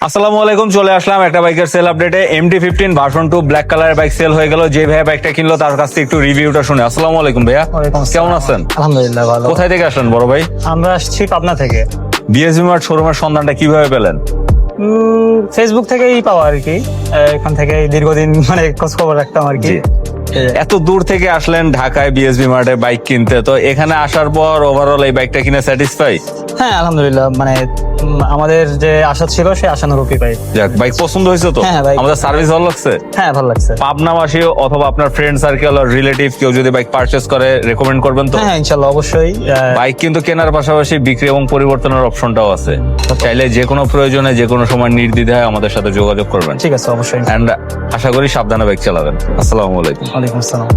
আসসালামু আলাইকুম, চলে আসলাম একটা বাইকের সেল আপডেটে। MT-15 ভার্সন 2 ব্ল্যাক কালারের বাইক সেল হয়ে গেল। যে ভাইয়া বাইকটা কিনলো তার কাছ থেকে একটু রিভিউটা শুনে। আসসালামু আলাইকুম ভাইয়া, ওয়ালাইকুম আসসালাম। কেমন আছেন? আলহামদুলিল্লাহ ভালো। কোথায় থেকে আসলেন বড় ভাই? আমরা আসছি পাবনা থেকে। বিএসবি মার্ট শোরুমের সন্ধানটা কিভাবে পেলেন? ফেসবুক থেকেই পাওয়া আর কি। এখান থেকে দীর্ঘদিন মানে খোঁজ খবর রাখতাম আর কি। জি। এত দূর থেকে আসলেন ঢাকায় বিএসবি মার্টে বাইক কিনতে, তো এখানে আসার পর ওভারঅল এই বাইকটা কিনে স্যাটিসফাই? হ্যাঁ আলহামদুলিল্লাহ, মানে আমাদের যে আশা ছিল সে আশানুরূপই পাই। যাক, বাইক পছন্দ হয়েছে তো? হ্যাঁ, বাইক আমাদের সার্ভিস ভালো লাগছে? হ্যাঁ ভালো লাগছে। পাবনাবাসী অথবা আপনার ফ্রেন্ড সার্কেল আর রিলেটিভ কেউ যদি বাইক পারচেস করে রেকমেন্ড করবেন তো? হ্যাঁ ইনশাল্লাহ অবশ্যই। বাইক কিন্তু কেনার পাশাপাশি বিক্রি এবং পরিবর্তনের অপশনটাও আছে। চাইলে যে কোনো প্রয়োজনে যে কোনো সময় নির্দ্বিধায় আমাদের সাথে যোগাযোগ করবেন। ঠিক আছে অবশ্যই। এন্ড আশা করি সাবধানে বাইক চালাবেন। আসসালামু আলাইকুম। ওয়ালাইকুম আসসালাম।